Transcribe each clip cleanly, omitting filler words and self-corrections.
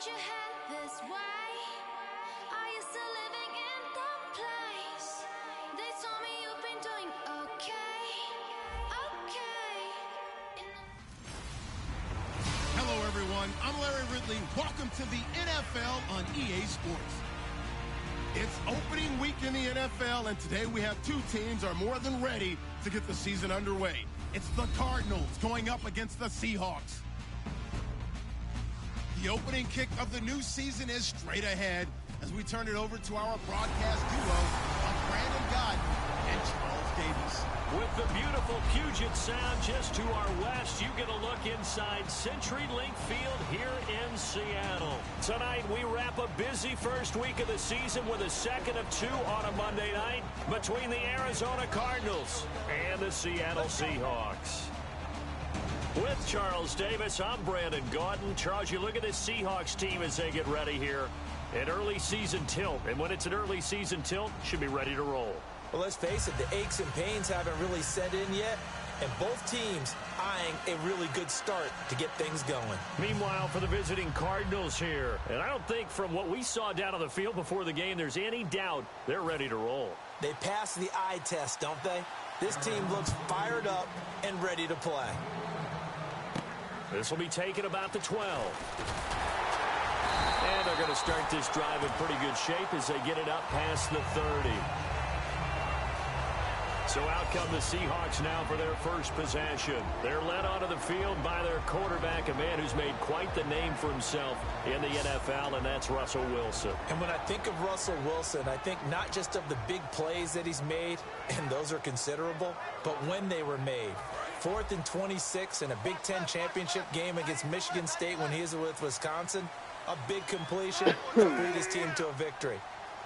thought you had this way. Are you still living in the place? They told me you've been doing okay. Hello, everyone. I'm Larry Ridley. Welcome to the NFL on EA Sports. It's opening week in the NFL, and today we have two teams are more than ready to get the season underway. It's the Cardinals going up against the Seahawks. The opening kick of the new season is straight ahead as we turn it over to our broadcast duo of Brandon Godden and Charles Davis. With the beautiful Puget Sound just to our west, you get a look inside CenturyLink Field here in Seattle. Tonight, we wrap a busy first week of the season with a second of two on a Monday night between the Arizona Cardinals and the Seattle Seahawks. With Charles Davis, I'm Brandon Gaudin. Charles, you look at this Seahawks team as they get ready here. An early season tilt, and when it's an early season tilt, should be ready to roll. Well, let's face it, the aches and pains haven't really set in yet, and both teams eyeing a really good start to get things going. Meanwhile, for the visiting Cardinals here, and I don't think from what we saw down on the field before the game, there's any doubt they're ready to roll. They pass the eye test, don't they? This team looks fired up and ready to play. This will be taken about the 12. And they're going to start this drive in pretty good shape as they get it up past the 30. So out come the Seahawks now for their first possession. They're led onto the field by their quarterback, a man who's made quite the name for himself in the NFL, and that's Russell Wilson. And when I think of Russell Wilson, I think not just of the big plays that he's made, and those are considerable, but when they were made. 4th and 26 in a Big Ten championship game against Michigan State when he was with Wisconsin. A big completion to lead his team to a victory.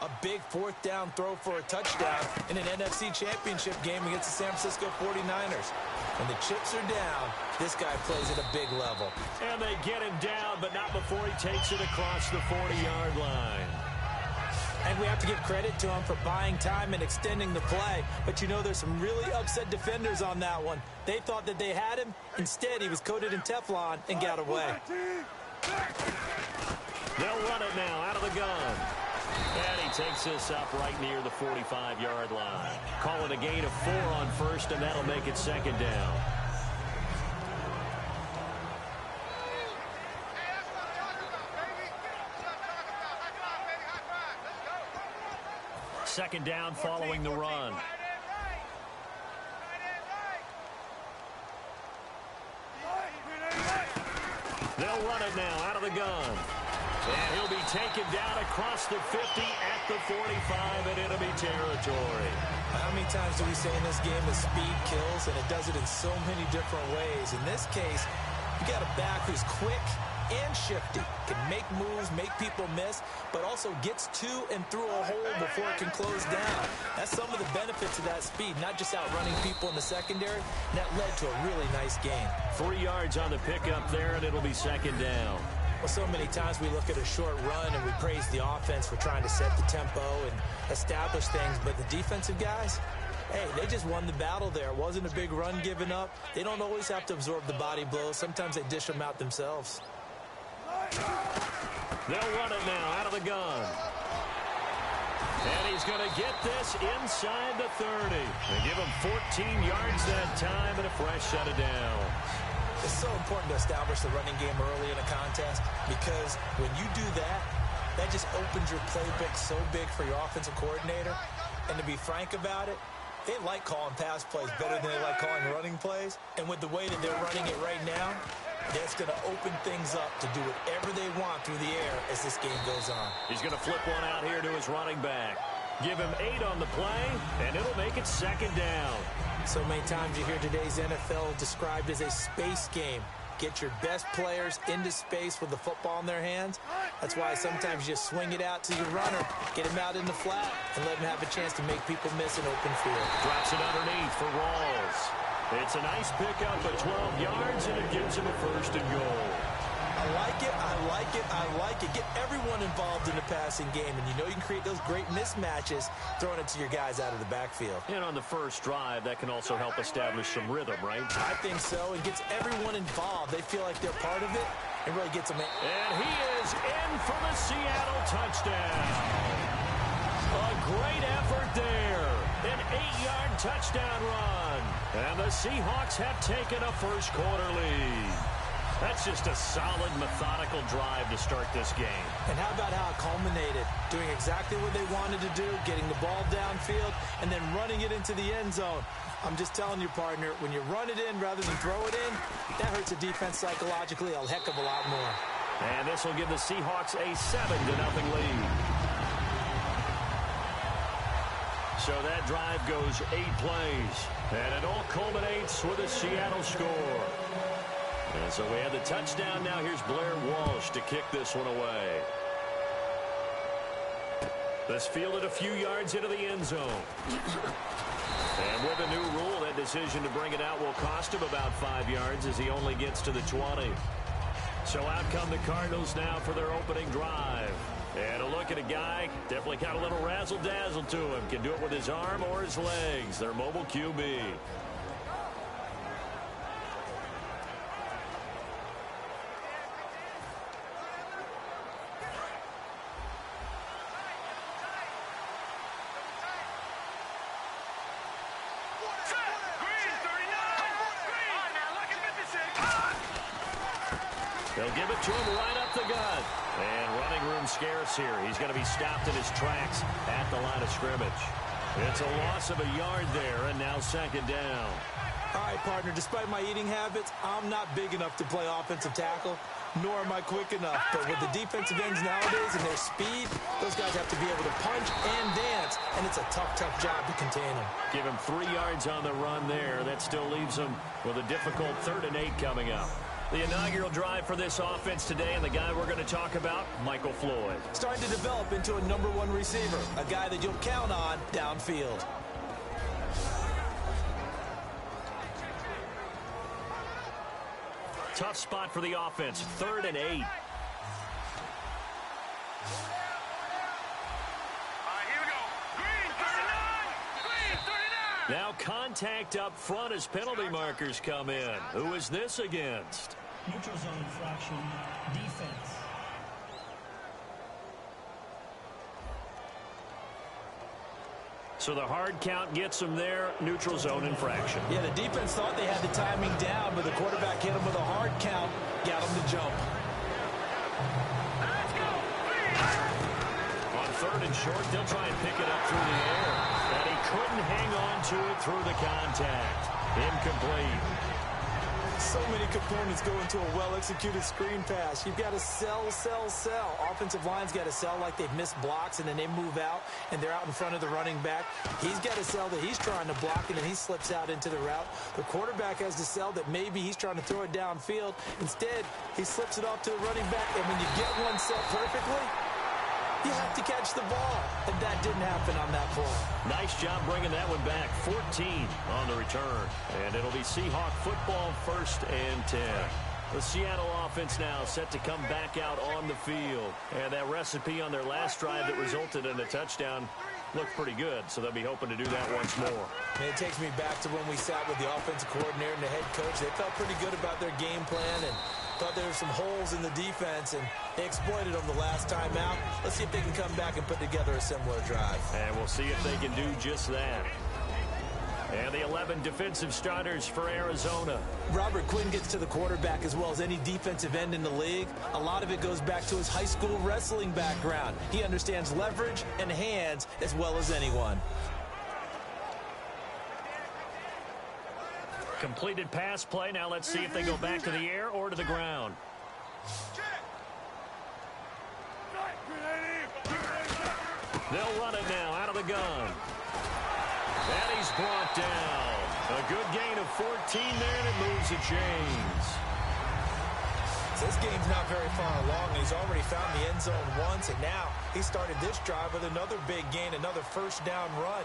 A big 4th down throw for a touchdown in an NFC championship game against the San Francisco 49ers. When the chips are down, this guy plays at a big level. And they get him down, but not before he takes it across the 40-yard line. And we have to give credit to him for buying time and extending the play. But you know, there's some really upset defenders on that one. They thought that they had him. Instead, he was coated in Teflon and got away. They'll run it now out of the gun. And he takes this up right near the 45-yard line. Call it a gain of 4 on first, and that'll make it second down. Second down following the run. They'll run it now out of the gun. And he'll be taken down across the 50 at the 45 and enemy territory. How many times do we say in this game that speed kills, and it does it in so many different ways. In this case, you got a back who's quick and shifty, can make moves, make people miss, but also gets to and through a hole before it can close down. That's some of the benefits of that speed, not just outrunning people in the secondary. And that led to a really nice game. 3 yards on the pickup there, and it'll be second down. Well, so many times we look at a short run and we praise the offense for trying to set the tempo and establish things, but the defensive guys, hey, they just won the battle there. It wasn't a big run given up. They don't always have to absorb the body blows. Sometimes they dish them out themselves. They'll run it now out of the gun. And he's going to get this inside the 30. They give him 14 yards that time and a fresh set of downs. It's so important to establish the running game early in a contest because when you do that, that just opens your playbook so big for your offensive coordinator. And to be frank about it, they like calling pass plays better than they like calling running plays. And with the way that they're running it right now, that's going to open things up to do whatever they want through the air as this game goes on. He's going to flip one out here to his running back. Give him 8 on the play, and it'll make it second down. So many times you hear today's NFL described as a space game. Get your best players into space with the football in their hands. That's why sometimes you swing it out to your runner, get him out in the flat, and let him have a chance to make people miss an open field. Drops it underneath for Rawls. It's a nice pickup of 12 yards, and it gives him a first and goal. I like it, I like it, I like it. Get everyone involved in the passing game, and you know you can create those great mismatches throwing it to your guys out of the backfield. And on the first drive, that can also help establish some rhythm, right? I think so. It gets everyone involved. They feel like they're part of it, and really gets them in. And he is in for the Seattle touchdown. A great effort there. An 8-yard touchdown run. And the Seahawks have taken a first quarter lead. That's just a solid, methodical drive to start this game. And how about how it culminated? Doing exactly what they wanted to do, getting the ball downfield, and then running it into the end zone. I'm just telling you, partner, when you run it in rather than throw it in, that hurts the defense psychologically a heck of a lot more. And this will give the Seahawks a 7-0 lead. So that drive goes 8 plays. And it all culminates with a Seattle score. And so we have the touchdown. Now here's Blair Walsh to kick this one away. This fielded a few yards into the end zone. And with a new rule, that decision to bring it out will cost him about 5 yards as he only gets to the 20. So out come the Cardinals now for their opening drive. And a look at a guy, definitely got a little razzle-dazzle to him. Can do it with his arm or his legs. Their mobile QB. They'll give it to him right up the gut. And running room scarce here. He's going to be stopped in his tracks at the line of scrimmage. It's a loss of a yard there, and now second down. All right, partner, despite my eating habits, I'm not big enough to play offensive tackle, nor am I quick enough. But with the defensive ends nowadays and their speed, those guys have to be able to punch and dance, and it's a tough, tough job to contain them. Give him 3 yards on the run there. That still leaves him with a difficult 3rd and 8 coming up. The inaugural drive for this offense today, and the guy we're going to talk about, Michael Floyd. Starting to develop into a #1 receiver, a guy that you'll count on downfield. Tough spot for the offense, 3rd and 8. Now contact up front as penalty markers come in. Who is this against? Neutral zone infraction, defense. So the hard count gets them there, neutral zone infraction. Yeah, the defense thought they had the timing down, but the quarterback hit him with a hard count, got him to jump. On 3rd and short, they'll try and pick it up through the air. And he couldn't hang on to it through the contact. Incomplete. So many components go into a well-executed screen pass. You've got to sell, sell, sell. Offensive line's got to sell like they've missed blocks, and then they move out, and they're out in front of the running back. He's got to sell that he's trying to block it, and he slips out into the route. The quarterback has to sell that maybe he's trying to throw it downfield. Instead, he slips it off to the running back, and when you get one set perfectly, you have to catch the ball, and that didn't happen on that play. Nice job bringing that one back. 14 on the return. And it'll be Seahawk football, 1st and 10. The Seattle offense now set to come back out on the field. And that recipe on their last drive that resulted in a touchdown looked pretty good, so they'll be hoping to do that once more. And it takes me back to when we sat with the offensive coordinator and the head coach. They felt pretty good about their game plan and thought there were some holes in the defense, and they exploited them the last time out. Let's see if they can come back and put together a similar drive. And we'll see if they can do just that. And the 11 defensive starters for Arizona. Robert Quinn gets to the quarterback as well as any defensive end in the league. A lot of it goes back to his high school wrestling background. He understands leverage and hands as well as anyone. Completed pass play. Now let's see if they go back to the air or to the ground. They'll run it now out of the gun. And he's brought down. A good gain of 14 there, and it moves the chains. So this game's not very far along. He's already found the end zone once, and now he started this drive with another big gain, another 1st down run.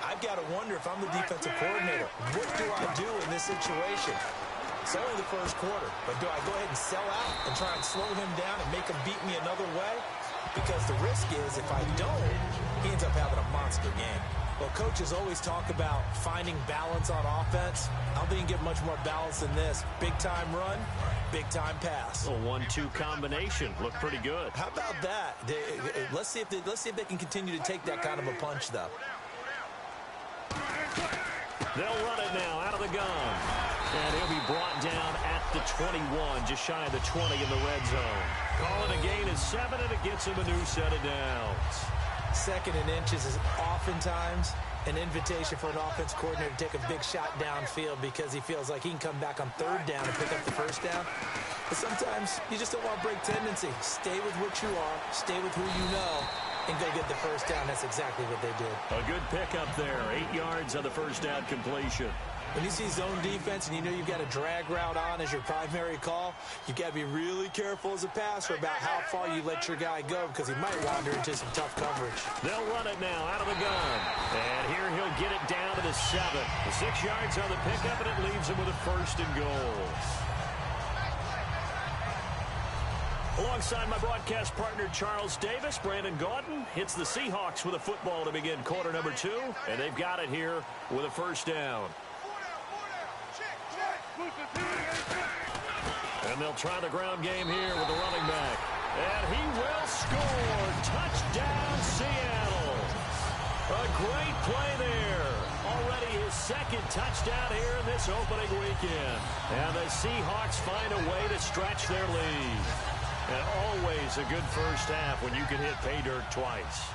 I've got to wonder if I'm the defensive coordinator. What do I do in this situation? It's only the 1st quarter, but do I go ahead and sell out and try and slow him down and make him beat me another way? Because the risk is if I don't, he ends up having a monster game. Well, coaches always talk about finding balance on offense. I don't think you get much more balance than this. Big-time run, big-time pass. A 1-2 combination. Looked pretty good. How about that? Let's see if they can continue to take that kind of a punch, though. They'll run it now out of the gun. And he'll be brought down at the 21, just shy of the 20 in the red zone. Calling a gain of 7, and it gets him a new set of downs. 2nd and inches is oftentimes an invitation for an offense coordinator to take a big shot downfield because he feels like he can come back on 3rd down and pick up the 1st down. But sometimes you just don't want break tendency. Stay with what you are, stay with who you know, and go get the 1st down. That's exactly what they did. A good pickup there. 8 yards on the 1st down completion. When you see zone defense and you know you've got a drag route on as your primary call, you've got to be really careful as a passer about how far you let your guy go because he might wander into some tough coverage. They'll run it now out of the gun. And here he'll get it down to the 7. 6 yards on the pickup, and it leaves him with a 1st and goal. Alongside my broadcast partner, Charles Davis, Brandon Gaudin hits the Seahawks with a football to begin quarter number 2, and they've got it here with a 1st down. And they'll try the ground game here with the running back. And he will score. Touchdown, Seattle. A great play there. Already his 2nd touchdown here in this opening weekend. And the Seahawks find a way to stretch their lead. And always a good first half when you can hit pay dirt twice.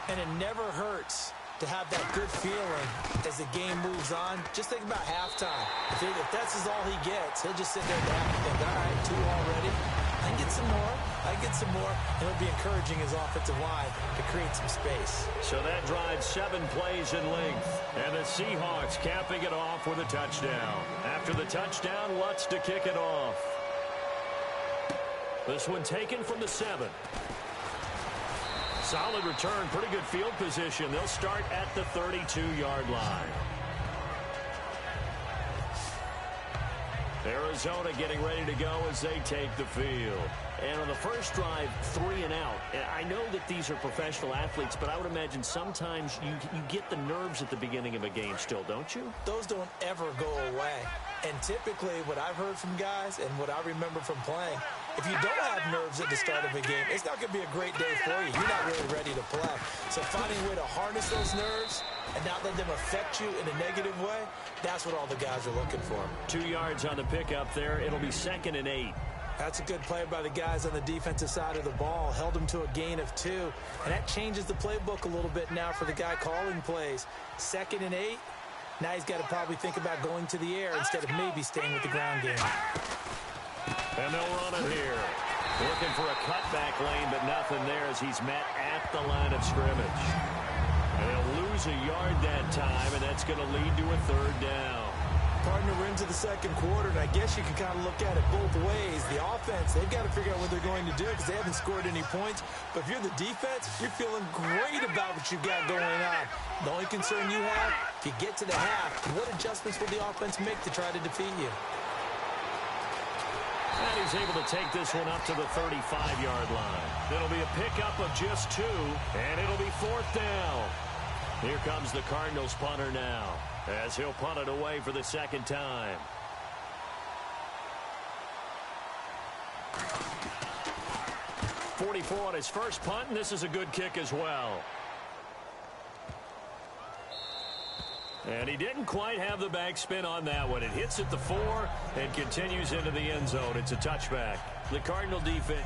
And it never hurts to have that good feeling as the game moves on. Just think about halftime. If that's all he gets, he'll just sit there and think, all right, 2 already. I can get some more. I can get some more. And he'll be encouraging his offensive line to create some space. So that drives 7 plays in length. And the Seahawks capping it off with a touchdown. After the touchdown, Lutz to kick it off. This one taken from the 7. Solid return, pretty good field position. They'll start at the 32-yard line. Arizona getting ready to go as they take the field. And on the first drive, 3 and out. I know that these are professional athletes, but I would imagine sometimes you get the nerves at the beginning of a game still, don't you? Those don't ever go away. And typically what I've heard from guys and what I remember from playing, if you don't have nerves at the start of a game, it's not going to be a great day for you. You're not really ready to play. So finding a way to harness those nerves and not let them affect you in a negative way, that's what all the guys are looking for. 2 yards on the pickup there. It'll be 2nd and 8. That's a good play by the guys on the defensive side of the ball. Held them to a gain of 2. And that changes the playbook a little bit now for the guy calling plays. 2nd and 8. Now he's got to probably think about going to the air instead of maybe staying with the ground game. And they'll run it here. Looking for a cutback lane, but nothing there as he's met at the line of scrimmage. And they'll lose a yard that time, and that's going to lead to a 3rd down. Partner, we're into the 2nd quarter, and I guess you can kind of look at it both ways. The offense, they've got to figure out what they're going to do because they haven't scored any points. But if you're the defense, you're feeling great about what you've got going on. The only concern you have, if you get to the half, what adjustments will the offense make to try to defeat you? And he's able to take this one up to the 35-yard line. It'll be a pickup of just 2, and it'll be 4th down. Here comes the Cardinals punter now, as he'll punt it away for the 2nd time. .44 on his first punt, and this is a good kick as well. And he didn't quite have the backspin on that one. It hits at the 4 and continues into the end zone. It's a touchback. The Cardinal defense.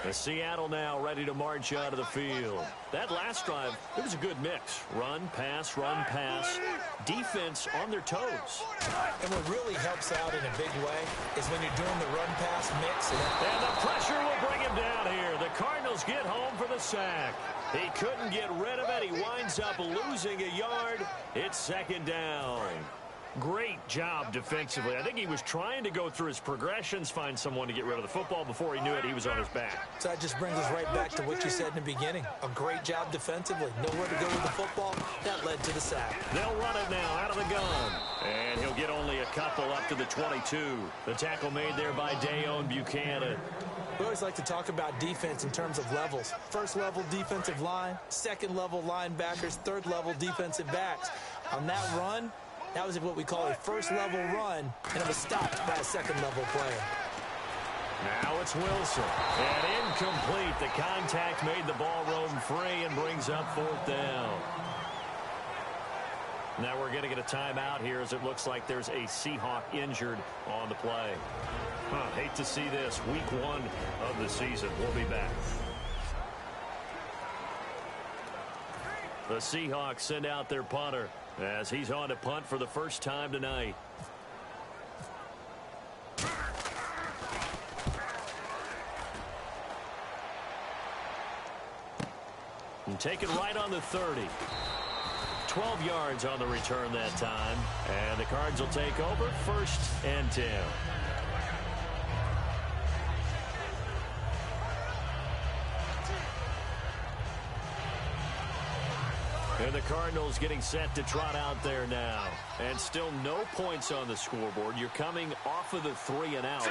The Seattle now ready to march out of the field. That last drive, it was a good mix. Run, pass, defense on their toes. And what really helps out in a big way is when you're doing the run-pass mix. And the pressure will bring him down here. The Cardinals get home for the sack. He couldn't get rid of it. He winds up losing a yard. It's 2nd down. Great job defensively. I think he was trying to go through his progressions, find someone to get rid of the football. Before he knew it, he was on his back. So that just brings us right back to what you said in the beginning. A great job defensively. Nowhere to go with the football. That led to the sack. They'll run it now out of the gun. And he'll get only a couple up to the 22. The tackle made there by Dayon Buchanan. We always like to talk about defense in terms of levels. First level defensive line, second level linebackers, third level defensive backs. On that run, that was what we call a first-level run, and it was stopped by a second-level player. Now it's Wilson. And incomplete. The contact made the ball roam free and brings up 4th down. Now we're going to get a timeout here as it looks like there's a Seahawk injured on the play. Hate to see this. Week 1 of the season. We'll be back. The Seahawks send out their punter as he's on to punt for the first time tonight. And take it right on the 30. 12 yards on the return that time. And the Cards will take over 1st and 10. And the Cardinals getting set to trot out there now. And still no points on the scoreboard. You're coming off of the 3 and out.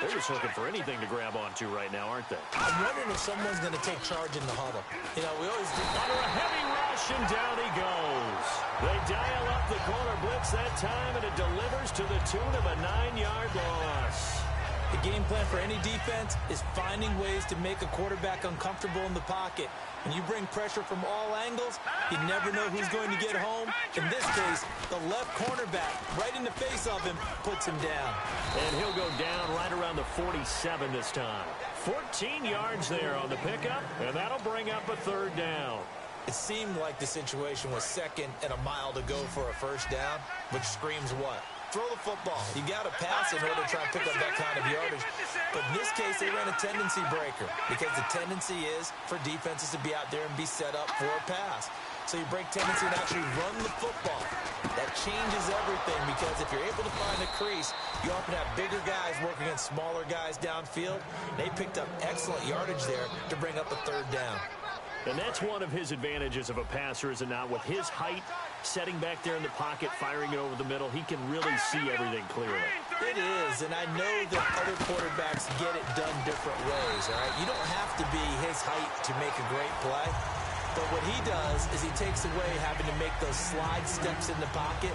They're just looking for anything to grab onto right now, aren't they? I'm wondering if someone's going to take charge in the huddle. You know, we always do. Under a heavy rush, and down he goes. They dial up the corner blitz that time, and it delivers to the tune of a 9-yard loss. The game plan for any defense is finding ways to make a quarterback uncomfortable in the pocket. When you bring pressure from all angles, you never know who's going to get home. In this case, the left cornerback, right in the face of him, puts him down. And he'll go down right around the 47 this time. 14 yards there on the pickup, and that'll bring up a 3rd down. It seemed like the situation was 2nd and a mile to go for a 1st down, which screams what? Throw the football. You got to pass in order to try and pick up that kind of yardage. But in this case, they ran a tendency breaker because the tendency is for defenses to be out there and be set up for a pass. So you break tendency and actually run the football. That changes everything because if you're able to find a crease, you often have bigger guys working against smaller guys downfield. They picked up excellent yardage there to bring up a 3rd down. And that's one of his advantages of a passer, is it not? With his height, setting back there in the pocket, firing it over the middle, he can really see everything clearly. It is, and I know that other quarterbacks get it done different ways, all right? You don't have to be his height to make a great play. But what he does is he takes away having to make those slide steps in the pocket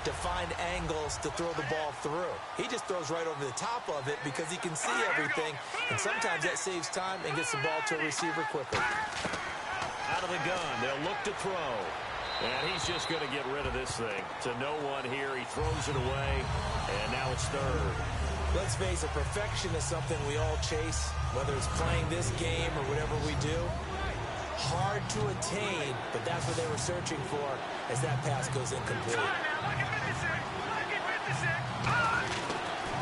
to find angles to throw the ball through. He just throws right over the top of it because he can see everything, and sometimes that saves time and gets the ball to a receiver quicker. Out of the gun, they'll look to throw. And he's just going to get rid of this thing. To no one here, he throws it away, and now it's 3rd. Let's face it, perfection is something we all chase, whether it's playing this game or whatever we do. Hard to attain, but that's what they were searching for as that pass goes incomplete.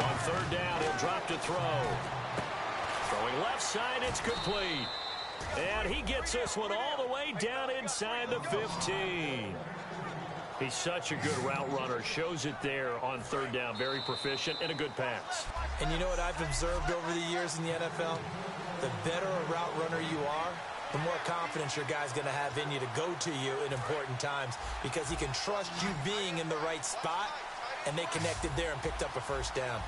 On 3rd down, he'll drop to throw. Throwing left side, it's complete. And he gets this one all the way down inside the 15. He's such a good route runner. Shows it there on 3rd down. Very proficient and a good pass. And you know what I've observed over the years in the NFL? The better a route runner you are, the more confidence your guy's going to have in you to go to you in important times because he can trust you being in the right spot, and they connected there and picked up a 1st down.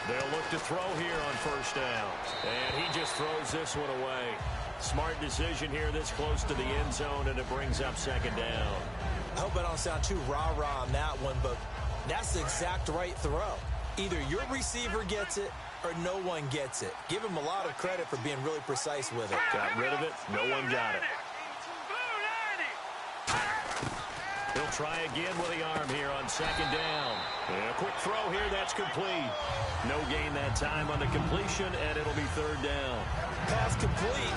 They'll look to throw here on 1st down. And he just throws this one away. Smart decision here this close to the end zone, and it brings up 2nd down. I hope I don't sound too rah-rah on that one, but that's the exact right throw. Either your receiver gets it or no one gets it. Give him a lot of credit for being really precise with it. Got rid of it. No one got it. He'll try again with the arm here on 2nd down. And a quick throw here. That's complete. No gain that time on the completion, and it'll be 3rd down. Pass complete,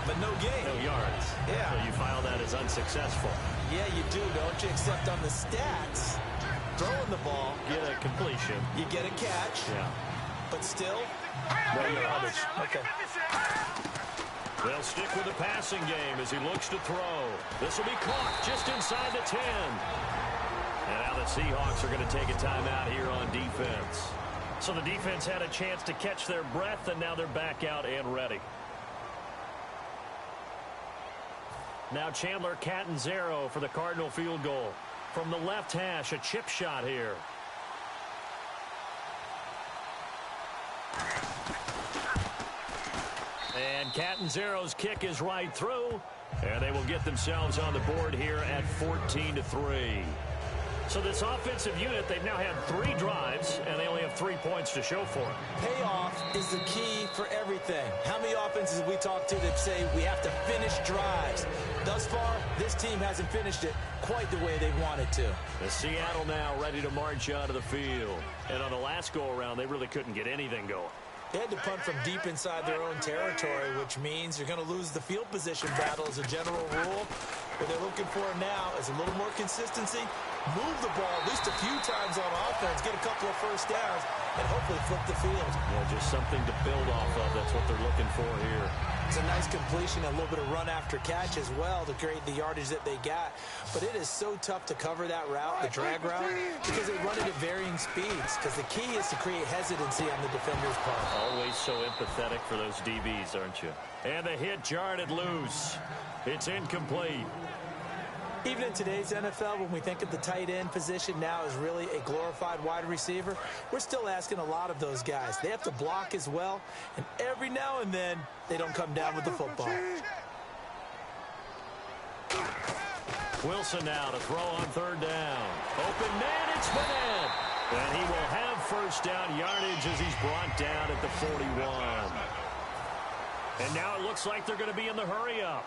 but no gain. No yards. Yeah. So you file that as unsuccessful. Yeah, you do, don't you? Except on the stats, throwing the ball, Get a completion. you get a catch, Yeah. but still, No yardage. okay. They'll stick with the passing game as he looks to throw. This will be caught just inside the 10. And now the Seahawks are going to take a timeout here on defense. So the defense had a chance to catch their breath, and now they're back out and ready. Now Chandler Catanzaro for the Cardinal field goal. From the left hash, a chip shot here. And Catanzaro's kick is right through, and they will get themselves on the board here at 14-3. So this offensive unit, they've now had 3 drives, and they only have 3 points to show for it. Payoff is the key for everything. How many offenses have we talked to that say we have to finish drives? Thus far, this team hasn't finished it quite the way they wanted to. The Seattle now ready to march out of the field. And on the last go-around, they really couldn't get anything going. They had to punt from deep inside their own territory, which means you're going to lose the field position battle as a general rule. What they're looking for now is a little more consistency, move the ball at least a few times on offense, get a couple of first downs, and hopefully flip the field. Yeah, just something to build off of. That's what they're looking for here. It's a nice completion, a little bit of run after catch as well to create the yardage that they got. But it is so tough to cover that route, the drag route, because they run it at varying speeds. Because the key is to create hesitancy on the defender's part. Always so empathetic for those DBs, aren't you? And the hit jarred it loose. It's incomplete. Even in today's NFL, when we think of the tight end position now as really a glorified wide receiver, we're still asking a lot of those guys. They have to block as well, and every now and then, they don't come down with the football. Wilson now to throw on 3rd down. Open man, it's Madden. And he will have first down yardage as he's brought down at the 41. And now it looks like they're going to be in the hurry-up.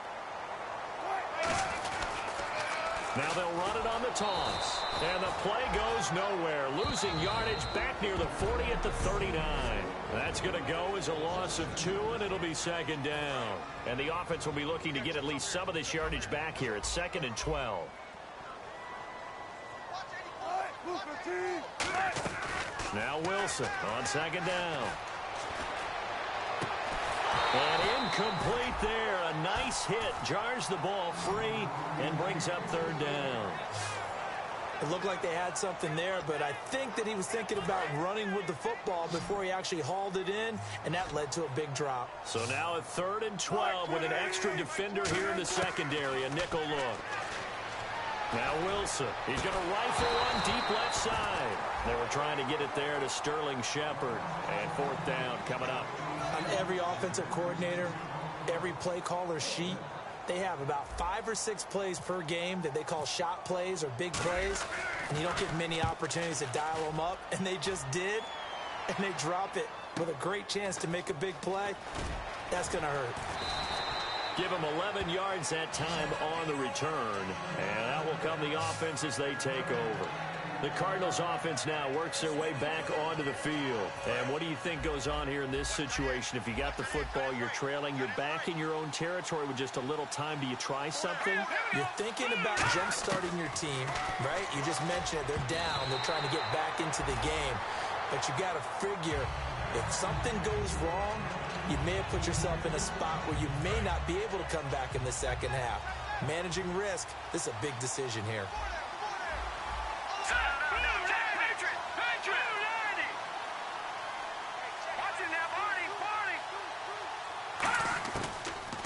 Now they'll run it on the toss. And the play goes nowhere. Losing yardage back near the 40 at the 39. That's going to go as a loss of 2, and it'll be 2nd down. And the offense will be looking to get at least some of this yardage back here. It's 2nd and 12. Now Wilson on 2nd down. And incomplete there. A nice hit. Jars the ball free and brings up 3rd down. It looked like they had something there, but I think that he was thinking about running with the football before he actually hauled it in, and that led to a big drop. So now a 3rd and 12 with an extra defender here in the secondary. A nickel look. Now Wilson. He's going to rifle one deep left side. They were trying to get it there to Sterling Shepard. And 4th down coming up. On every offensive coordinator, every play caller sheet, they have about 5 or 6 plays per game that they call shot plays or big plays, and you don't get many opportunities to dial them up, and they just did, and they drop it with a great chance to make a big play. That's going to hurt. Give them 11 yards that time on the return, and that will come the offense as they take over. The Cardinals offense now works their way back onto the field. And what do you think goes on here in this situation? If you got the football, you're trailing, you're back in your own territory with just a little time. Do you try something? You're thinking about jump-starting your team, right? You just mentioned it. They're down. They're trying to get back into the game. But you got to figure if something goes wrong, you may have put yourself in a spot where you may not be able to come back in the second half. Managing risk, this is a big decision here.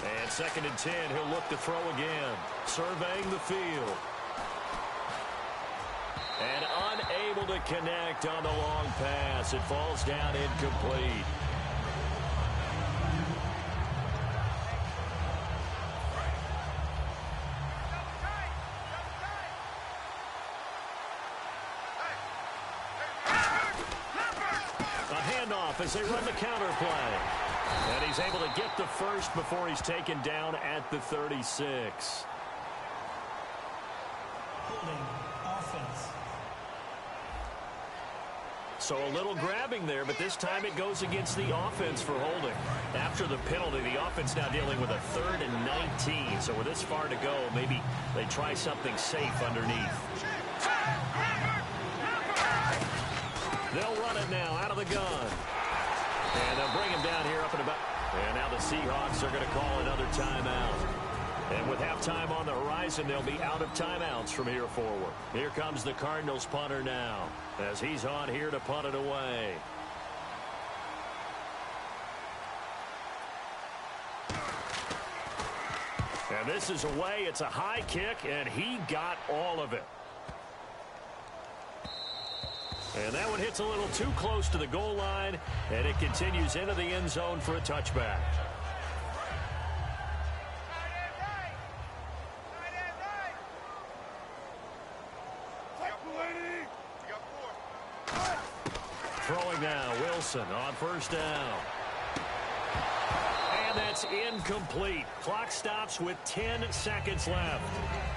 And 2nd and 10, he'll look to throw again. Surveying the field. And unable to connect on the long pass. It falls down incomplete. A handoff as they run the counter play. And he's able to get the first before he's taken down at the 36. Holding offense. So a little grabbing there, but this time it goes against the offense for holding. After the penalty, the offense now dealing with a 3rd and 19. So with this far to go, maybe they try something safe underneath. They'll run it now out of the gun. And they'll bring him down here up at about And now the Seahawks are going to call another timeout. And with halftime on the horizon, they'll be out of timeouts from here forward. Here comes the Cardinals punter now, as he's on here to punt it away. And this is away. It's a high kick, and he got all of it. And that one hits a little too close to the goal line, and it continues into the end zone for a touchback. Throwing now, Wilson on first down. And that's incomplete. Clock stops with 10 seconds left.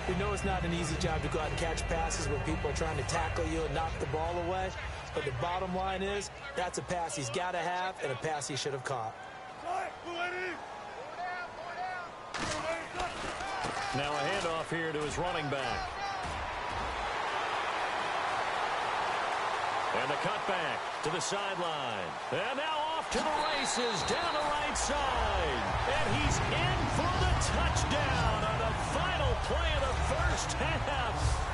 We know it's not an easy job to go out and catch passes when people are trying to tackle you and knock the ball away. But the bottom line is, that's a pass he's got to have and a pass he should have caught. Now a handoff here to his running back. And the cutback to the sideline. And now off to the races down the right side. And he's in for the touchdown on the final play of the first half.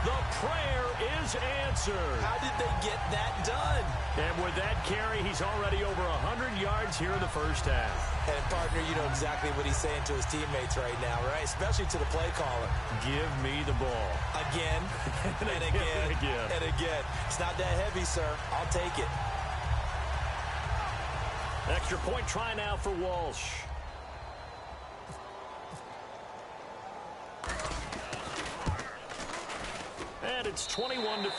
The prayer is answered. How did they get that done? And with that carry, he's already over 100 yards here in the first half. And, partner, you know exactly what he's saying to his teammates right now, right? Especially to the play caller. Give me the ball. Again, and again, and again. It's not that heavy, sir. I'll take it. Extra point try now for Walsh. And it's 21-3.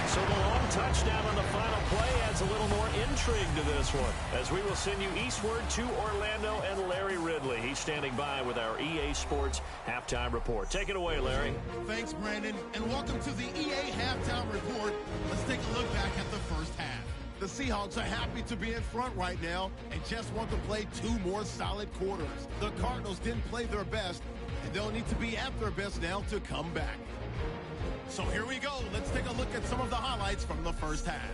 So the long touchdown on the final play adds a little more intrigue to this one, as we will send you eastward to Orlando and Larry Ridley. He's standing by with our EA Sports Halftime Report. Take it away, Larry. Thanks, Brandon, and welcome to the EA Halftime Report. Let's take a look back at the first half. The Seahawks are happy to be in front right now and just want to play 2 more solid quarters. The Cardinals didn't play their best, and they'll need to be at their best now to come back. So here we go. Let's take a look at some of the highlights from the first half.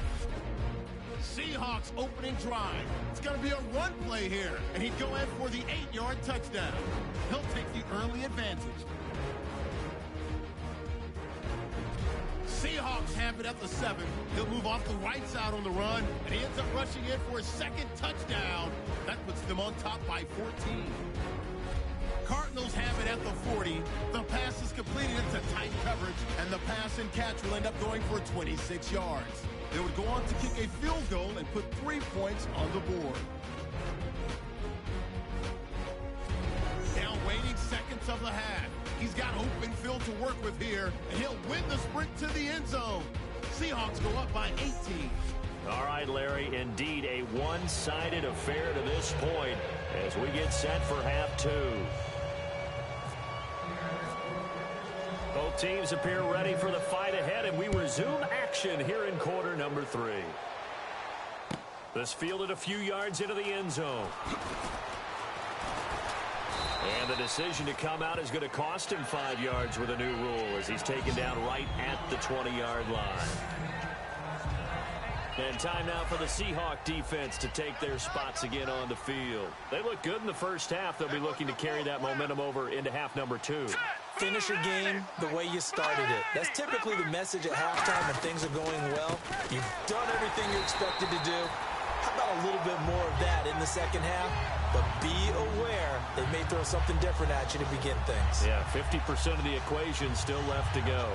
Seahawks opening drive. It's going to be a run play here, and he'd go in for the 8-yard touchdown. He'll take the early advantage. Seahawks have it at the 7. He'll move off the right side on the run, and he ends up rushing in for his second touchdown. That puts them on top by 14. Cardinals have it at the 40. The pass is completed into tight coverage, and the pass and catch will end up going for 26 yards. They would go on to kick a field goal and put 3 points on the board. Now waiting seconds of the half. He's got open field to work with here, and he'll win the sprint to the end zone. Seahawks go up by 18. All right, Larry, indeed a one-sided affair to this point as we get set for half 2. Both teams appear ready for the fight ahead, and we resume action here in quarter number 3. This fielded a few yards into the end zone. And the decision to come out is going to cost him 5 yards with a new rule as he's taken down right at the 20-yard line. And time now for the Seahawk defense to take their spots again on the field. They look good in the first half. They'll be looking to carry that momentum over into half number 2. Finish your game the way you started it. That's typically the message at halftime when things are going well. You've done everything you're expected to do. How about a little bit more of that in the second half? But be aware they may throw something different at you to begin things. Yeah, 50% of the equation still left to go.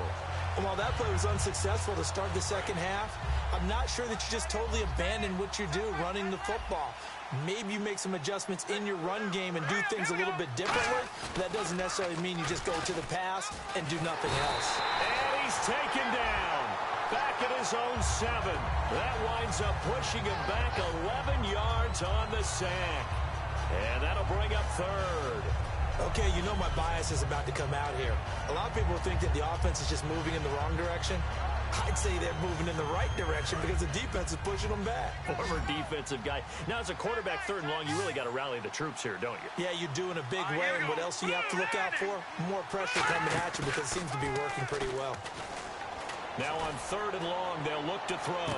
And while that play was unsuccessful to start the second half, I'm not sure that you just totally abandon what you do running the football. Maybe you make some adjustments in your run game and do things a little bit differently. But that doesn't necessarily mean you just go to the pass and do nothing else. And he's taken down. Back at his own 7. That winds up pushing him back 11 yards on the sack. And that'll bring up 3rd. Okay, you know my bias is about to come out here. A lot of people think that the offense is just moving in the wrong direction. I'd say they're moving in the right direction because the defense is pushing them back. Former defensive guy. Now, as a quarterback 3rd and long, you really got to rally the troops here, don't you? Yeah, you do in a big way. And what else do you have to look out for? More pressure coming at you because it seems to be working pretty well. Now on 3rd and long, they'll look to throw.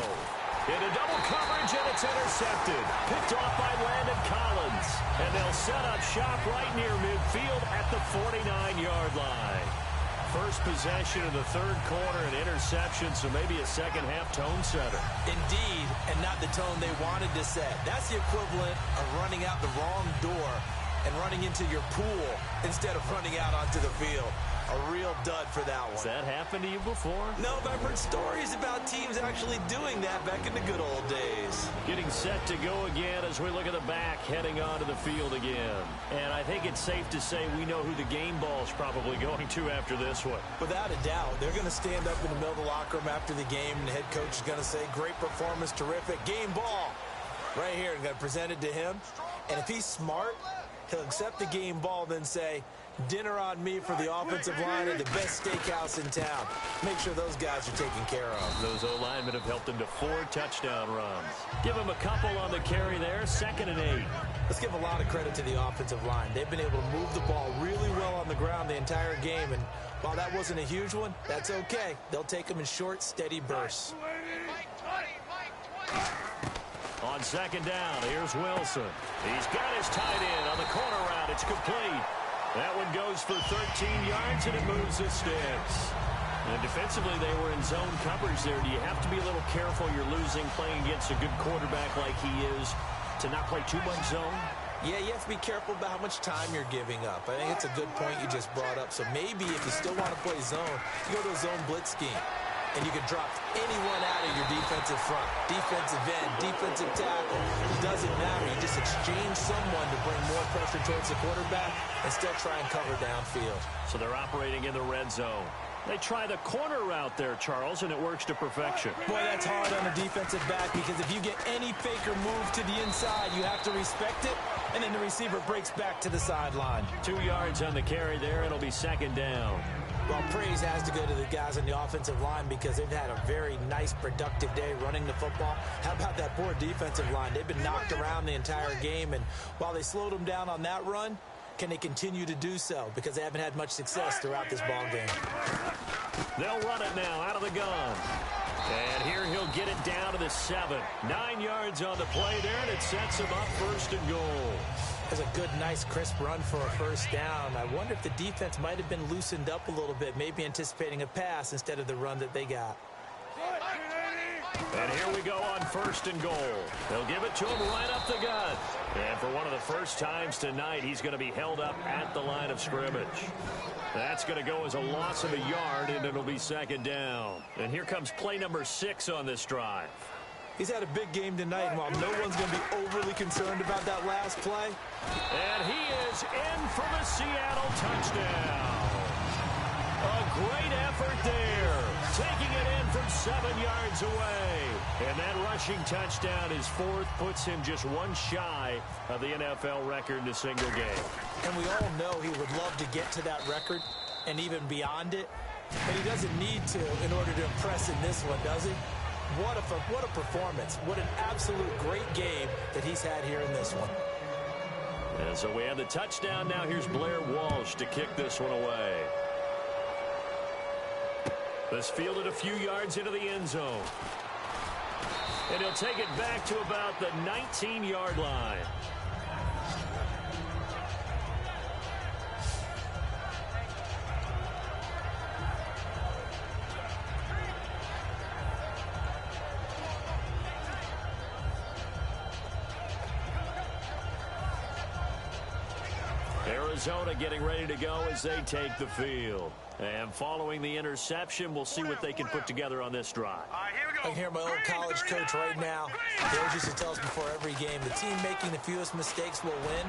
Into double coverage, and it's intercepted. Picked off by Landon Collins. And they'll set up shop right near midfield at the 49-yard line. First possession of the third quarter, an interception, so maybe a second-half tone setter. Indeed, and not the tone they wanted to set. That's the equivalent of running out the wrong door and running into your pool instead of running out onto the field. A real dud for that one. Has that happened to you before? No, but I've heard stories about teams actually doing that back in the good old days. Getting set to go again as we look at the back, heading onto the field again. And I think it's safe to say we know who the game ball's probably going to after this one. Without a doubt, they're going to stand up in the middle of the locker room after the game, and the head coach is going to say, great performance, terrific, game ball. Right here, going to present it to him. And if he's smart, he'll accept the game ball, then say, dinner on me for the offensive line at the best steakhouse in town. Make sure those guys are taken care of. Those O-linemen have helped him to 4 touchdown runs. Give him a couple on the carry there, 2nd and 8. Let's give a lot of credit to the offensive line. They've been able to move the ball really well on the ground the entire game, and while that wasn't a huge one, that's okay. They'll take them in short, steady bursts. On 2nd down, here's Wilson. He's got his tight end on the corner route. It's complete. That one goes for 13 yards, and it moves the sticks. And defensively, they were in zone coverage there. Do you have to be a little careful? You're losing playing against a good quarterback like he is to not play too much zone? Yeah, you have to be careful about how much time you're giving up. I think it's a good point you just brought up. So maybe if you still want to play zone, you go to a zone blitz scheme. And you can drop anyone out of your defensive front, defensive end, defensive tackle. It doesn't matter. You just exchange someone to bring more pressure towards the quarterback and still try and cover downfield. So they're operating in the red zone. They try the corner route there, Charles, and it works to perfection. Boy, that's hard on a defensive back because if you get any faker move to the inside, you have to respect it, and then the receiver breaks back to the sideline. 2 yards on the carry there. It'll be 2nd down. Well, praise has to go to the guys on the offensive line because they've had a very nice, productive day running the football. How about that poor defensive line? They've been knocked around the entire game, and while they slowed them down on that run, can they continue to do so? Because they haven't had much success throughout this ball game. They'll run it now out of the gun. And here he'll get it down to the 7. 9 yards on the play there, and it sets him up 1st and goal. There's a good, nice, crisp run for a 1st down. I wonder if the defense might have been loosened up a little bit, maybe anticipating a pass instead of the run that they got. And here we go on 1st and goal. They'll give it to him right up the gut. And for one of the first times tonight, he's going to be held up at the line of scrimmage. That's going to go as a loss of a yard, and it'll be 2nd down. And here comes play number 6 on this drive. He's had a big game tonight, and while no one's going to be overly concerned about that last play. And he is in for the Seattle touchdown. A great effort there. Taking it in from 7 yards away. And that rushing touchdown is 4th, puts him just 1 shy of the NFL record in a single game. And we all know he would love to get to that record and even beyond it. But he doesn't need to in order to impress in this one, does he? What a performance. What an absolute great game that he's had here in this one. And so we have the touchdown. Now here's Blair Walsh to kick this one away. This fielded a few yards into the end zone. And he'll take it back to about the 19-yard line. Arizona getting ready to go as they take the field. And following the interception, we'll see what they can put together on this drive. I can hear my old college coach right now. He always used to tell us before every game, the team making the fewest mistakes will win.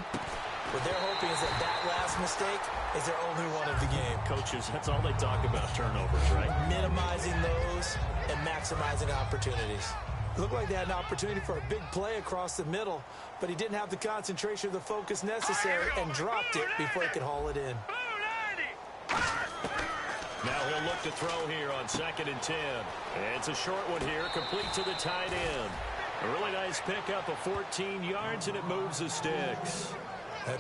What they're hoping is that last mistake is their only one of the game. Coaches, that's all they talk about, turnovers, right? Minimizing those and maximizing opportunities. It looked like they had an opportunity for a big play across the middle, but he didn't have the concentration or the focus necessary and dropped it before he could haul it in. Now he'll look to throw here on 2nd and 10. And it's a short one here, complete to the tight end. A really nice pickup of 14 yards, and it moves the sticks.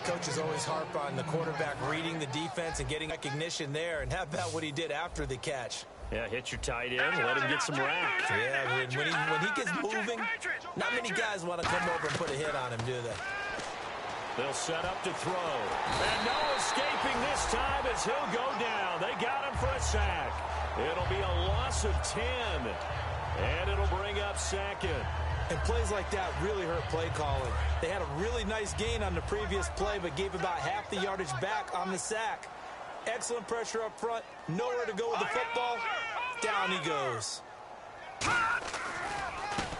Coaches always harp on the quarterback reading the defense and getting recognition there. And how about what he did after the catch? Yeah, hit your tight end, let him get some rack. Yeah, when he gets moving, not many guys want to come over and put a hit on him, do they? They'll set up to throw. And no escaping this time as he'll go down. They got him for a sack. It'll be a loss of 10. And it'll bring up second. And plays like that really hurt play calling. They had a really nice gain on the previous play, but gave about half the yardage back on the sack. Excellent pressure up front. Nowhere to go with the football. Down he goes.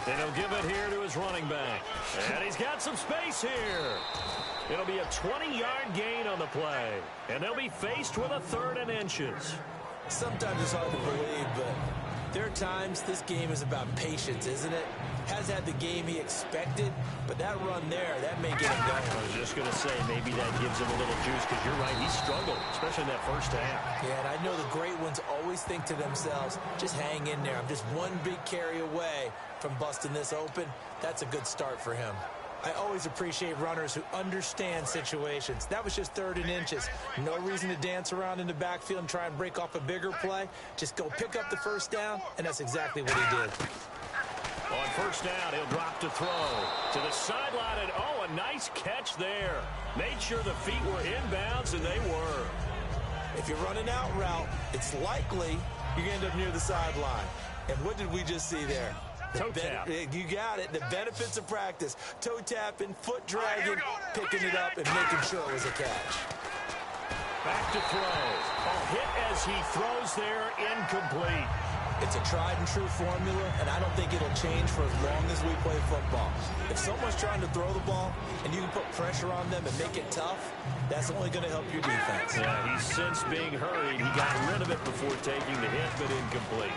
And he'll give it here to his running back. And he's got some space here. It'll be a 20-yard gain on the play. And they'll be faced with a 3rd and inches. Sometimes it's hard to believe, but there are times this game is about patience, isn't it? Has had the game he expected, but that run there, that may get him going. I was just going to say, maybe that gives him a little juice, because you're right, he struggled, especially in that first half. Yeah, and I know the great ones always think to themselves, just hang in there. I'm just one big carry away from busting this open. That's a good start for him. I always appreciate runners who understand situations. That was just 3rd and inches. No reason to dance around in the backfield and try and break off a bigger play. Just go pick up the first down, and that's exactly what he did. On first down, he'll drop to throw. To the sideline, and oh, a nice catch there. Made sure the feet were inbounds, and they were. If you're running out route, it's likely you're going to end up near the sideline. And what did we just see there? Toe tap. You got it. The benefits of practice. Toe tapping, foot dragging, picking it up, and making sure it was a catch. Back to throw. A hit as he throws there, incomplete. It's a tried and true formula, and I don't think it'll change for as long as we play football. If someone's trying to throw the ball and you can put pressure on them and make it tough, that's only going to help your defense. Yeah, he's since being hurried. He got rid of it before taking the hit, but incomplete.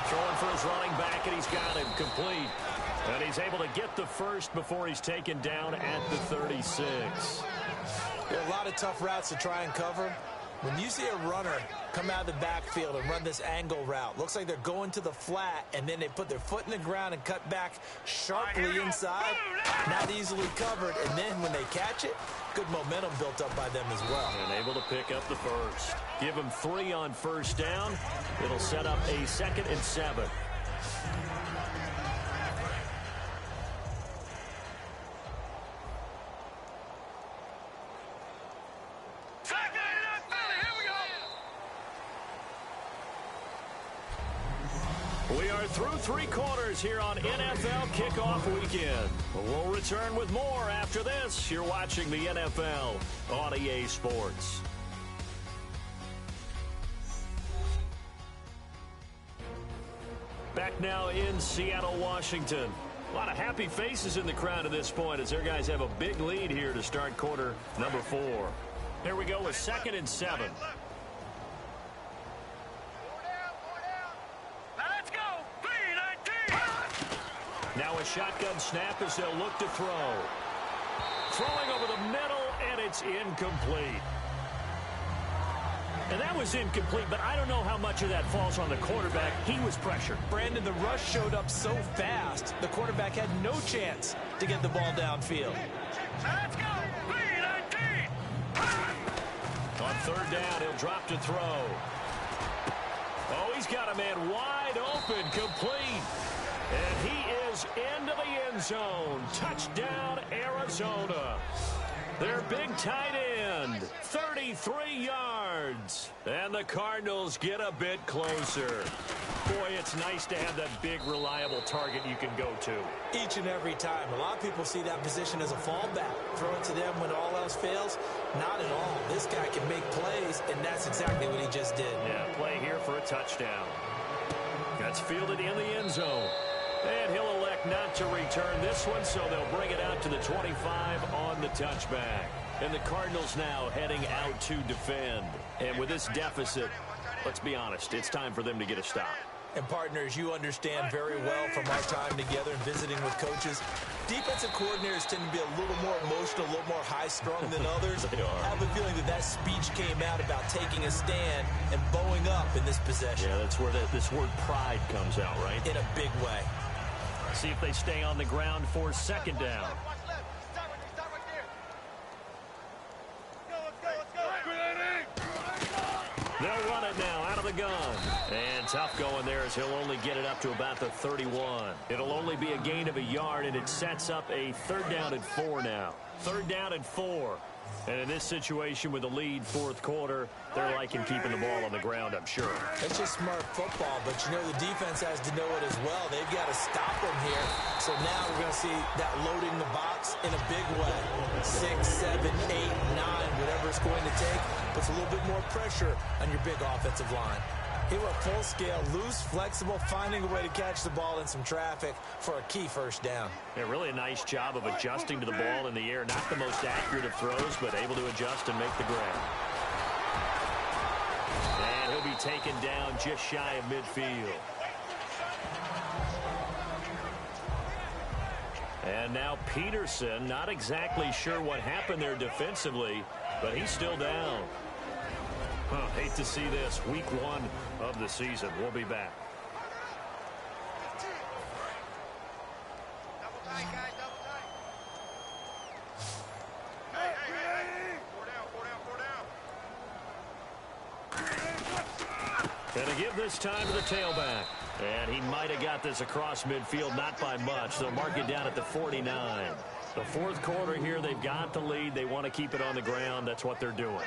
Throwing for his running back, and he's got him complete. And he's able to get the first before he's taken down at the 36. There are a lot of tough routes to try and cover. When you see a runner come out of the backfield and run this angle route, looks like they're going to the flat, and then they put their foot in the ground and cut back sharply inside, not easily covered, and then when they catch it, good momentum built up by them as well. And able to pick up the first. Give him 3 on first down. It'll set up a 2nd and 7. We are through 3 quarters here on NFL Kickoff Weekend. We'll return with more after this. You're watching the NFL on EA Sports. Back now in Seattle, Washington. A lot of happy faces in the crowd at this point as their guys have a big lead here to start quarter number 4. Here we go with 2nd and 7. Now a shotgun snap as they'll look to throw. Throwing over the middle, and it's incomplete. And that was incomplete, but I don't know how much of that falls on the quarterback. He was pressured. Brandon, the rush showed up so fast, the quarterback had no chance to get the ball downfield. Let's go! On 3rd down, he'll drop to throw. Oh, he's got a man wide open, complete. And he is into the end zone. Touchdown, Arizona. Their big tight end, 33 yards. And the Cardinals get a bit closer. Boy, it's nice to have that big, reliable target you can go to. Each and every time. A lot of people see that position as a fallback. Throw it to them when all else fails. Not at all. This guy can make plays, and that's exactly what he just did. Yeah, play here for a touchdown. That's fielded in the end zone. And he'll elect not to return this one, so they'll bring it out to the 25 on the touchback. And the Cardinals now heading out to defend. And with this deficit, let's be honest, it's time for them to get a stop. And partners, you understand very well from our time together and visiting with coaches, defensive coordinators tend to be a little more emotional, a little more high-strung than others. They are. I have a feeling that speech came out about taking a stand and bowing up in this possession. Yeah, that's where this word pride comes out, right? In a big way. See if they stay on the ground for 2nd down. They'll run it now out of the gun. And tough going there as he'll only get it up to about the 31. It'll only be a gain of a yard, and it sets up a 3rd down and 4 now. 3rd down and 4. And in this situation with the lead 4th quarter, they're liking keeping the ball on the ground, I'm sure. It's just smart football, but you know the defense has to know it as well. They've got to stop them here. So now we're going to see that loading the box in a big way. 6, 7, 8, 9, whatever it's going to take, puts a little bit more pressure on your big offensive line. He went full scale, loose, flexible, finding a way to catch the ball in some traffic for a key 1st down. Yeah, really a nice job of adjusting to the ball in the air. Not the most accurate of throws, but able to adjust and make the grab. And he'll be taken down just shy of midfield. And now Peterson, not exactly sure what happened there defensively, but he's still down. Hate to see this. Week 1 of the season. We'll be back. Double tight, guys. Double tight. Hey. 4 down. And to give this time to the tailback. And he might have got this across midfield, not by much. They'll mark it down at the 49. The 4th quarter here, they've got the lead. They want to keep it on the ground. That's what they're doing.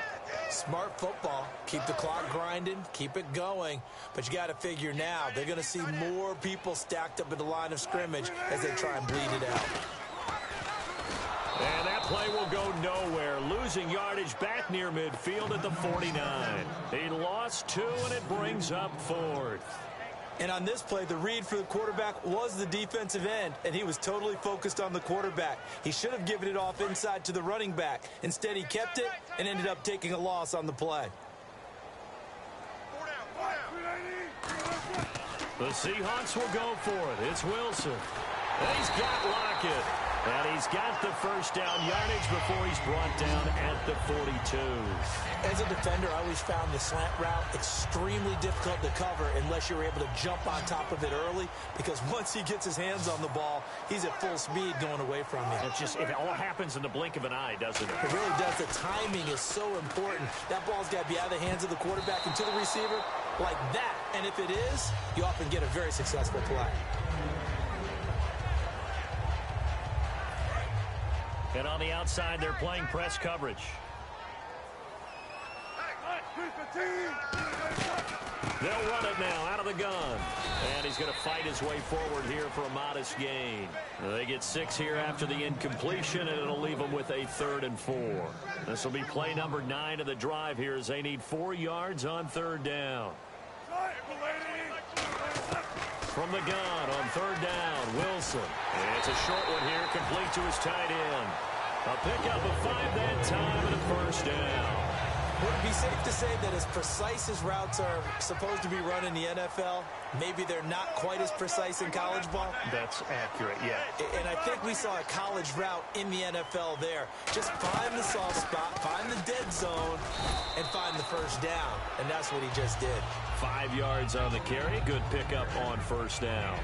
Smart football. Keep the clock grinding. Keep it going. But you got to figure now, they're going to see more people stacked up at the line of scrimmage as they try and bleed it out. And that play will go nowhere. Losing yardage back near midfield at the 49. He lost 2, and it brings up 4th. And on this play, the read for the quarterback was the defensive end, and he was totally focused on the quarterback. He should have given it off inside to the running back. Instead, he kept it and ended up taking a loss on the play. The Seahawks will go for it. It's Wilson. And he's got Lockett. And he's got the 1st down yardage before he's brought down at the 42. As a defender, I always found the slant route extremely difficult to cover unless you're able to jump on top of it early, because once he gets his hands on the ball, he's at full speed going away from you. It all happens in the blink of an eye, doesn't it? It really does. The timing is so important. That ball's got to be out of the hands of the quarterback and to the receiver like that. And if it is, you often get a very successful play. And on the outside, they're playing press coverage. They'll run it now out of the gun. And he's going to fight his way forward here for a modest gain. They get 6 here after the incompletion, and it'll leave them with a 3rd and 4. This will be play number 9 of the drive here as they need 4 yards on 3rd down. From the gun on 3rd down, Wilson. And it's a short one here, complete to his tight end. A pickup of 5 that time and a 1st down. Would it be safe to say that as precise as routes are supposed to be run in the NFL, maybe they're not quite as precise in college ball? That's accurate, yeah. And I think we saw a college route in the NFL there. Just find the soft spot, find the dead zone, and find the 1st down. And that's what he just did. 5 yards on the carry. Good pickup on 1st down.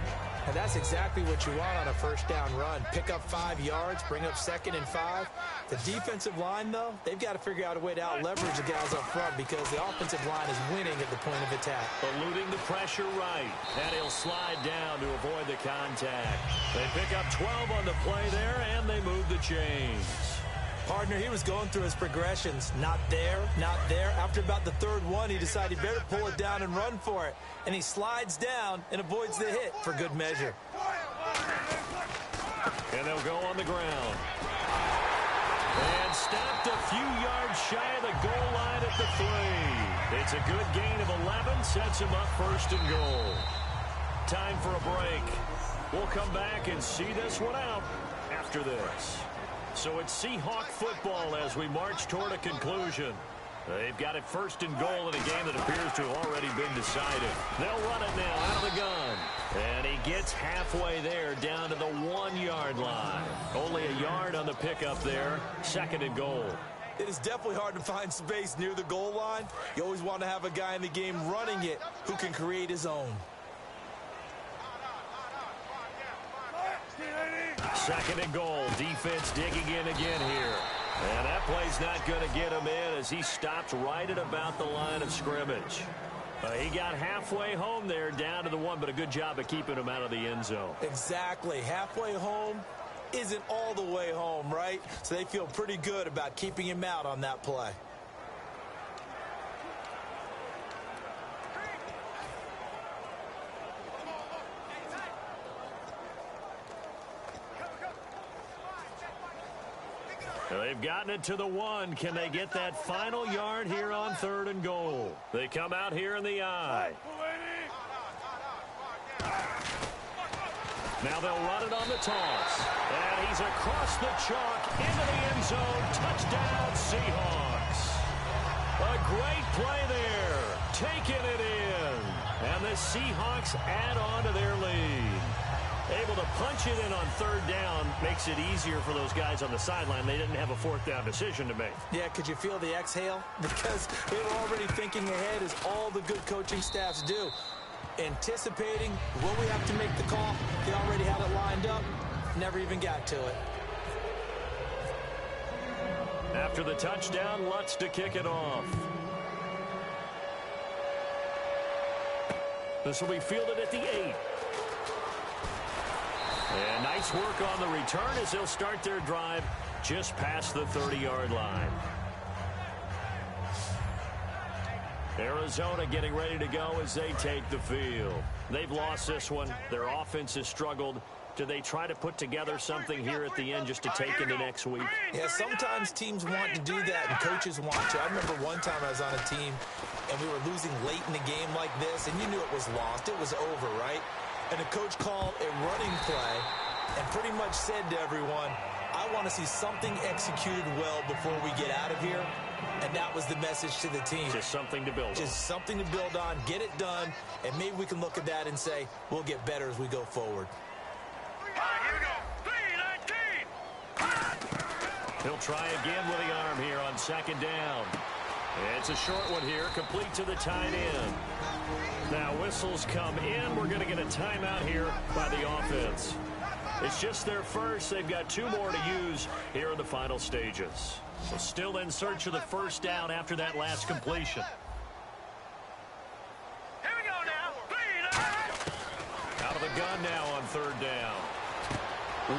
And that's exactly what you want on a 1st down run. Pick up 5 yards, bring up 2nd and 5. The defensive line, though, they've got to figure out a way to out-leverage the guys up front because the offensive line is winning at the point of attack. Eluding the pressure right. And he'll slide down to avoid the contact. They pick up 12 on the play there, and they move the chains. Partner, he was going through his progressions. Not there, not there. After about the 3rd one, he decided he better pull it down and run for it. And he slides down and avoids the hit for good measure. And they'll go on the ground. And stopped a few yards shy of the goal line at the 3. It's a good gain of 11, sets him up 1st and goal. Time for a break. We'll come back and see this one out after this. So it's Seahawk football as we march toward a conclusion. They've got it 1st and goal in a game that appears to have already been decided. They'll run it now out of the gun. And he gets halfway there down to the 1-yard line. Only a yard on the pickup there. 2nd and goal. It is definitely hard to find space near the goal line. You always want to have a guy in the game running it who can create his own. 2nd and goal. Defense digging in again here. And that play's not going to get him in as he stopped right at about the line of scrimmage. He got halfway home there, down to the 1, but a good job of keeping him out of the end zone. Exactly. Halfway home isn't all the way home, right? So they feel pretty good about keeping him out on that play. They've gotten it to the 1. Can they get that final yard here on 3rd and goal? They come out here in the I. Now they'll run it on the toss. And he's across the chalk into the end zone. Touchdown, Seahawks. A great play there. Taking it in. And the Seahawks add on to their lead. Able to punch it in on 3rd down makes it easier for those guys on the sideline. They didn't have a 4th down decision to make. Yeah, could you feel the exhale? Because they were already thinking ahead, as all the good coaching staffs do. Anticipating, will we have to make the call? They already had it lined up. Never even got to it. After the touchdown, Lutz to kick it off. This will be fielded at the 8. And nice work on the return as they'll start their drive just past the 30-yard line. Arizona getting ready to go as they take the field. They've lost this one. Their offense has struggled. Do they try to put together something here at the end just to take into next week? Yeah, sometimes teams want to do that and coaches want to. I remember one time I was on a team and we were losing late in the game like this, and you knew it was lost. It was over, right? And the coach called a running play and pretty much said to everyone, I want to see something executed well before we get out of here. And that was the message to the team. Just something to build on. Just something to build on, get it done, and maybe we can look at that and say, we'll get better as we go forward. All right, here we go. 3-19. He'll try again with the arm here on 2nd down. It's a short one here, complete to the tight end. Now whistles come in. We're going to get a timeout here by the offense. It's just their first. They've got 2 more to use here in the final stages. So still in search of the 1st down after that last completion. Here we go now. 3-19. Out of the gun now on 3rd down.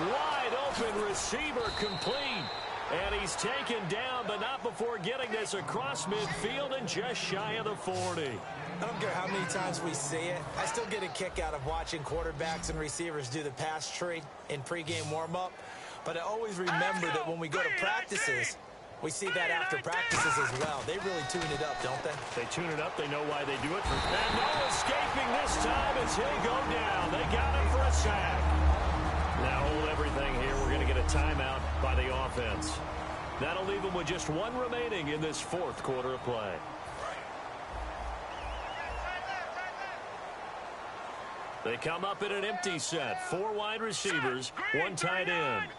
Wide open receiver complete. And he's taken down, but not before getting this across midfield and just shy of the 40. I don't care how many times we see it. I still get a kick out of watching quarterbacks and receivers do the pass tree in pregame warm-up. But I always remember that when we go to practices, we see that after practices as well. They really tune it up, don't they? They tune it up. They know why they do it. And no escaping this time as he'll go down. They got him for a sack. Now hold everything here. We're going to get a timeout by the offense. That'll leave them with just 1 remaining in this 4th quarter of play. They come up in an empty set. 4 wide receivers, 1 tight end.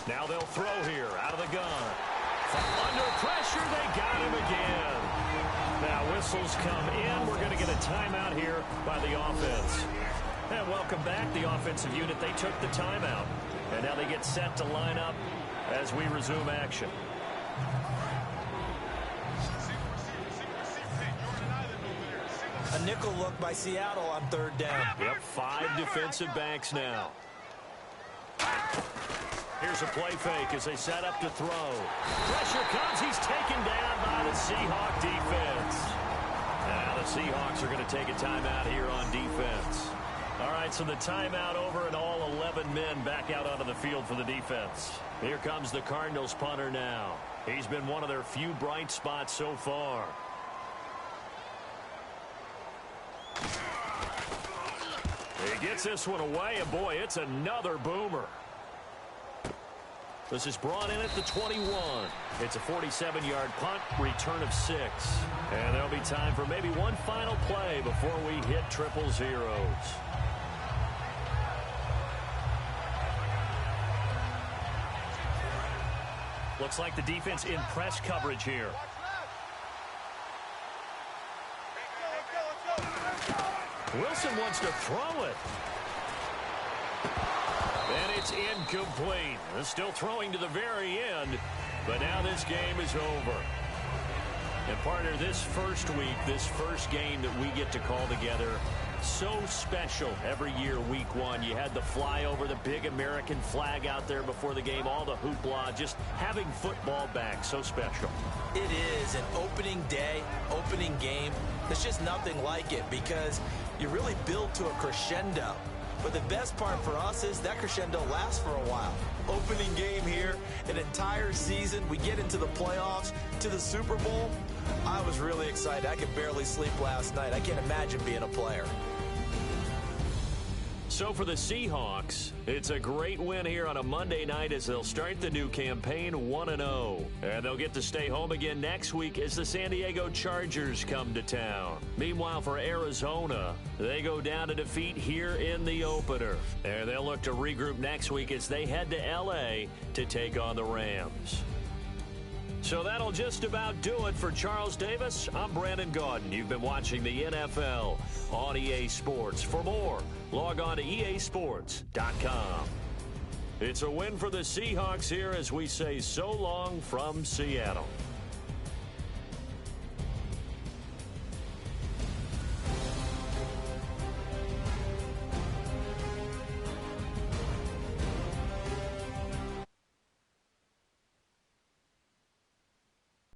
Now they'll throw here out of the gun. Under pressure, they got him again. Now whistles come in. We're going to get a timeout here by the offense. And welcome back, the offensive unit. They took the timeout. And now they get set to line up as we resume action. A nickel look by Seattle on 3rd down. Yep, 5 defensive backs now. Here's a play fake as they set up to throw. Pressure comes. He's taken down by the Seahawk defense. Now the Seahawks are going to take a timeout here on defense. All right, so the timeout over and all 11 men back out onto the field for the defense. Here comes the Cardinals punter now. He's been one of their few bright spots so far. He gets this one away, and boy, it's another boomer. This is brought in at the 21. It's a 47-yard punt, return of 6. And there'll be time for maybe one final play before we hit triple zeros. Looks like the defense in press coverage here. Wilson wants to throw it. And it's incomplete. They're still throwing to the very end, but now this game is over. And partner, this first week, this first game that we get to call together, so special every year, week one. You had the flyover, the big American flag out there before the game, all the hoopla, just having football back, so special. It is an opening day, opening game. There's just nothing like it because you really build to a crescendo. But the best part for us is that crescendo lasts for a while. Opening game here, an entire season. We get into the playoffs, to the Super Bowl. I was really excited. I could barely sleep last night. I can't imagine being a player. So for the Seahawks, it's a great win here on a Monday night as they'll start the new campaign 1-0. And they'll get to stay home again next week as the San Diego Chargers come to town. Meanwhile, for Arizona, they go down to defeat here in the opener. And they'll look to regroup next week as they head to L.A. to take on the Rams. So that'll just about do it for Charles Davis. I'm Brandon Gaudin. You've been watching the NFL on EA Sports. For more, log on to easports.com. It's a win for the Seahawks here as we say so long from Seattle.